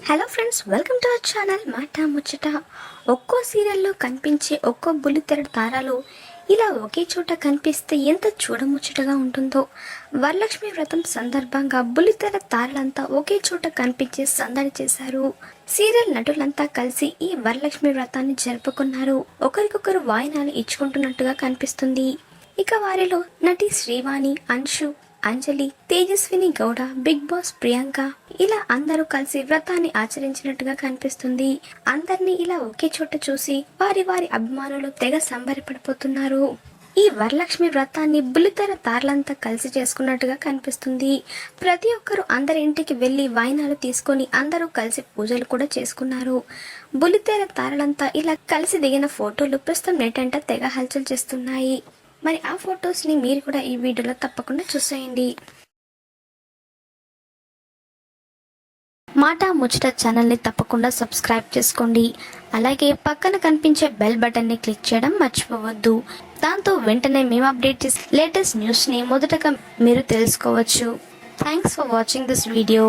Hello friends, welcome to our channel మాట ముచ్చట. ఒక్కో సీరియల్లో కనిపించే ఒక్కో బుల్లితెర తారాలు ఇలా ఒకే చోట కనిపిస్తే ఎంత చూడముచ్చటగా ఉంటుందో. వరలక్ష్మి వ్రతం సందర్భంగా బుల్లితెర తారలంతా ఒకే చోట కనిపించి సందడి చేశారు. సీరియల్ నటులంతా కలిసి ఈ వరలక్ష్మి వ్రతాన్ని జరుపుకున్నారు. ఒకరికొకరు వాయినాలు ఇచ్చుకుంటున్నట్టుగా కనిపిస్తుంది. ఇక వారిలో నటి శ్రీవాణి, అంశు, అంజలి, తేజస్విని గౌడ, బిగ్ బాస్ ప్రియాంక ఇలా అందరూ కలిసి వ్రతాన్ని ఆచరించినట్టుగా కనిపిస్తుంది. అందరినీ ఇలా ఒకే చోట చూసి వారి వారి అభిమానులు తెగ సంబరపడిపోతున్నారు. ఈ వరలక్ష్మి వ్రతాన్ని బుల్లితెర తారలంతా కలిసి చేసుకున్నట్టుగా కనిపిస్తుంది. ప్రతి ఒక్కరు అందరి ఇంటికి వెళ్లి వాయినాలు తీసుకొని అందరూ కలిసి పూజలు కూడా చేసుకున్నారు. బుల్లితెర తారలంతా ఇలా కలిసి దిగిన ఫోటోలు ప్రస్తుతం నెట్ అంతా తెగ హల్చల్ చేస్తున్నాయి. మరి ఆ ఫొటోస్ని మీరు కూడా ఈ వీడియోలో తప్పకుండా చూసేయండి. మాట ముచ్చట ఛానల్ని తప్పకుండా సబ్స్క్రైబ్ చేసుకోండి. అలాగే పక్కన కనిపించే బెల్ బటన్ని క్లిక్ చేయడం మర్చిపోవద్దు. దాంతో వెంటనే మేము అప్డేట్ చేసే లేటెస్ట్ న్యూస్ని మొదటగా మీరు తెలుసుకోవచ్చు. Thanks for watching this video.